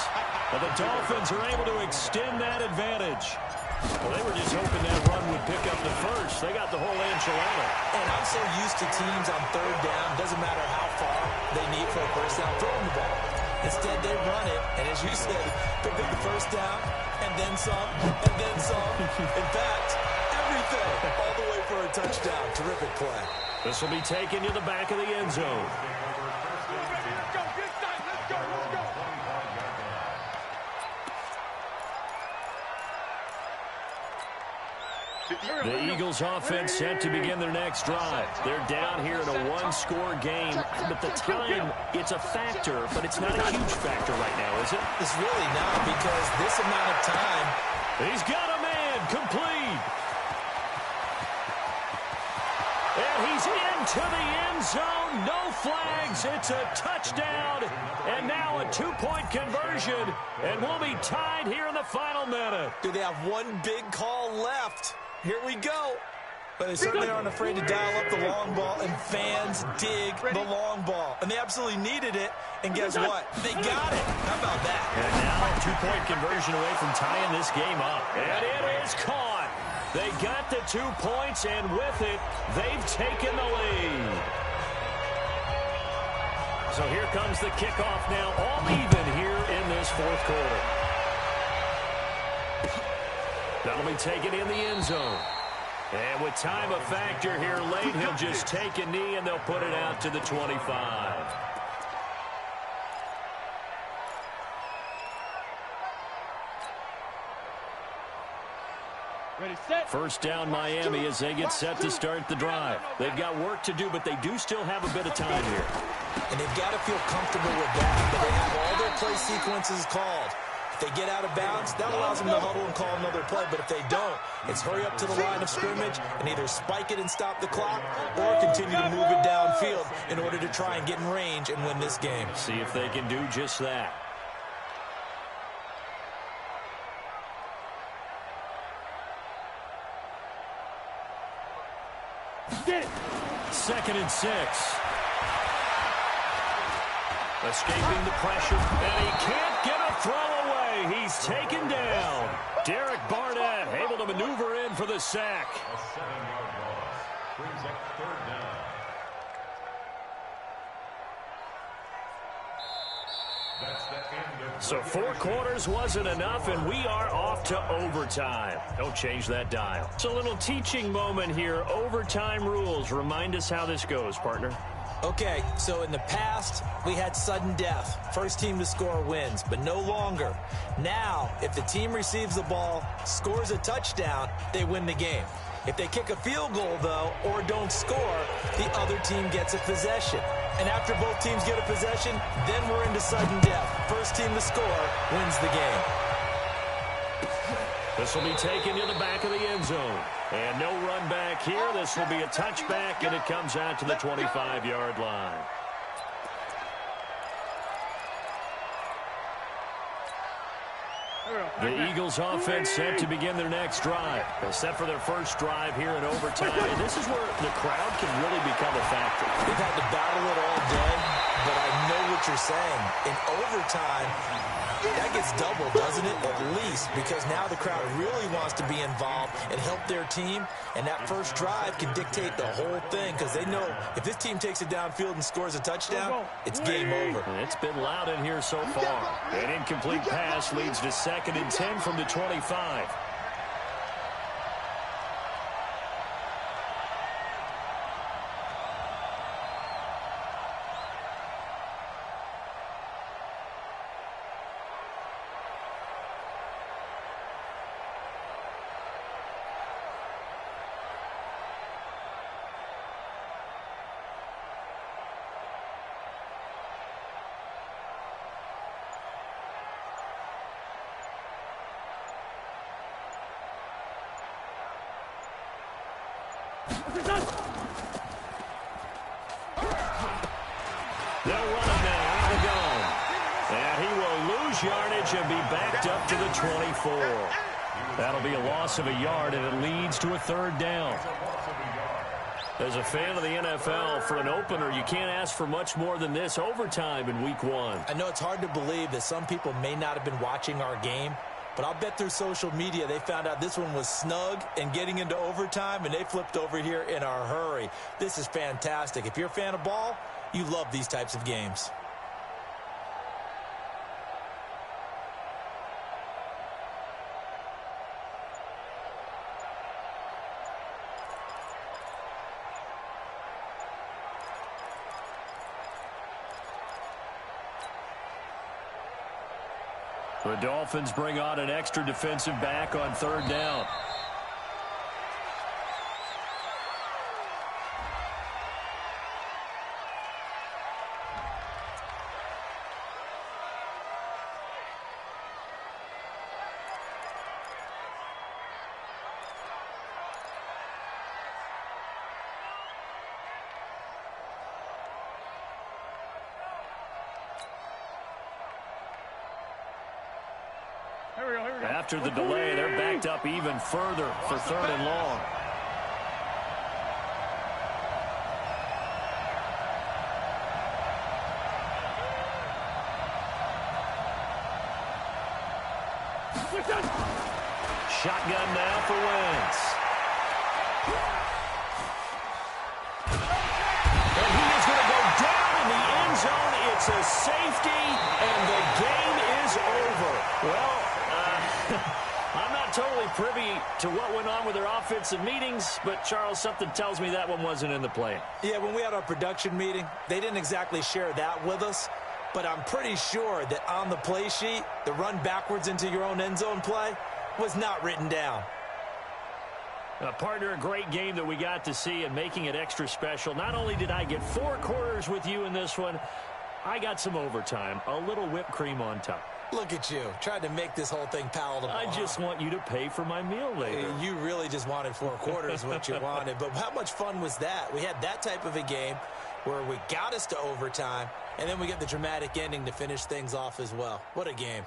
And the Dolphins are able to extend that advantage. Well, they were just hoping that run would pick up the first. They got the whole enchilada. And I'm so used to teams on third down, doesn't matter how far they need for a first down, throwing the ball. Instead, they run it, and as you said, pick up the first down, and then some, and then some. In fact, everything, all the way for a touchdown. Terrific play. This will be taken to the back of the end zone. The Eagles offense set to begin their next drive. They're down here in a one-score game, but the time, it's a factor, but it's not a huge factor right now, is it? It's really not, because this amount of time. He's got a man complete. And he's into the end zone. No flags. It's a touchdown. And now a two-point conversion. And we'll be tied here in the final minute. Do they have one big call left? Here we go. But they certainly aren't afraid to dial up the long ball, and fans dig the long ball. And they absolutely needed it, and guess what? They got it. How about that? And now a two-point conversion away from tying this game up. And it is caught. They got the 2 points, and with it, they've taken the lead. So here comes the kickoff now, all even here in this fourth quarter. That'll be taken in the end zone. And with time a factor here late, he'll just take a knee and they'll put it out to the 25. Ready, set. First down Miami as they get set to start the drive. They've got work to do, but they do still have a bit of time here. And they've got to feel comfortable with that, but they have all their play sequences called. If they get out of bounds, that allows them to huddle and call another play. But if they don't, it's hurry up to the line of scrimmage and either spike it and stop the clock or continue to move it downfield in order to try and get in range and win this game. See if they can do just that. Get it. 2nd and 6. Escaping the pressure, and he can't get a throw away. He's taken down. Derek Barnett able to maneuver in for the sack. A 7-yard loss brings up 3rd down. That's the end of So 4 quarters wasn't enough, and we are off to overtime. Don't change that dial. It's a little teaching moment here. Overtime rules. Remind us how this goes, partner. Okay, so in the past, we had sudden death. First team to score wins, but no longer. Now, if the team receives the ball, scores a touchdown, they win the game. If they kick a field goal, though, or don't score, the other team gets a possession. And after both teams get a possession, then we're into sudden death. First team to score wins the game. This will be taken to the back of the end zone. And no run back here. This will be a touchback, and it comes out to the 25-yard line. The Eagles offense set to begin their next drive. They're set for their first drive here in overtime. And this is where the crowd can really become a factor. They've had to battle it all day, but I know what you're saying. In overtime, that gets doubled, doesn't it? At least, because now the crowd really wants to be involved and help their team, and that first drive can dictate the whole thing because they know if this team takes it downfield and scores a touchdown, it's game over. And it's been loud in here so far. An incomplete pass leads to 2nd and 10 from the 25. They'll run him now. Out of the gun. And he will lose lose yardage and be backed up to the 24. That'll be a loss of a yard, and it leads to a third down. As a fan of the NFL, for an opener, you can't ask for much more than this overtime in Week 1. I know it's hard to believe that some people may not have been watching our game, but I'll bet through social media they found out this one was snug and getting into overtime, and they flipped over here in a hurry. This is fantastic. If you're a fan of ball, you love these types of games. The Dolphins bring on an extra defensive back on third down. After the delay, they're backed up even further for third and long. Shotgun now for Wentz. And he is going to go down in the end zone. It's a safety, and the game is over. Well, I'm not totally privy to what went on with their offensive meetings, but, Charles, something tells me that one wasn't in the plan. Yeah, when we had our production meeting, they didn't exactly share that with us, but I'm pretty sure that on the play sheet, the run backwards into your own end zone play was not written down. Partner, a great game that we got to see and making it extra special. Not only did I get 4 quarters with you in this one, I got some overtime, a little whipped cream on top. Look at you, trying to make this whole thing palatable. I just want you to pay for my meal later. You really just wanted 4 quarters, what you wanted. But how much fun was that? We had that type of a game where we got us to overtime, and then we get the dramatic ending to finish things off as well. What a game.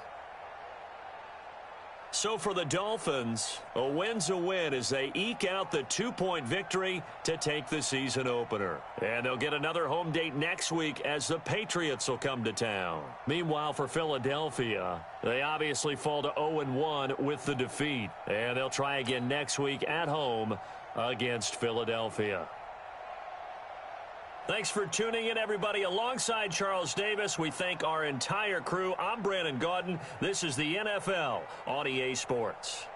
So for the Dolphins, a win's a win as they eke out the 2-point victory to take the season opener. And they'll get another home date next week as the Patriots will come to town. Meanwhile, for Philadelphia, they obviously fall to 0-1 with the defeat. And they'll try again next week at home against Philadelphia. Thanks for tuning in, everybody. Alongside Charles Davis, we thank our entire crew. I'm Brandon Gaudin. This is the NFL on EA Sports.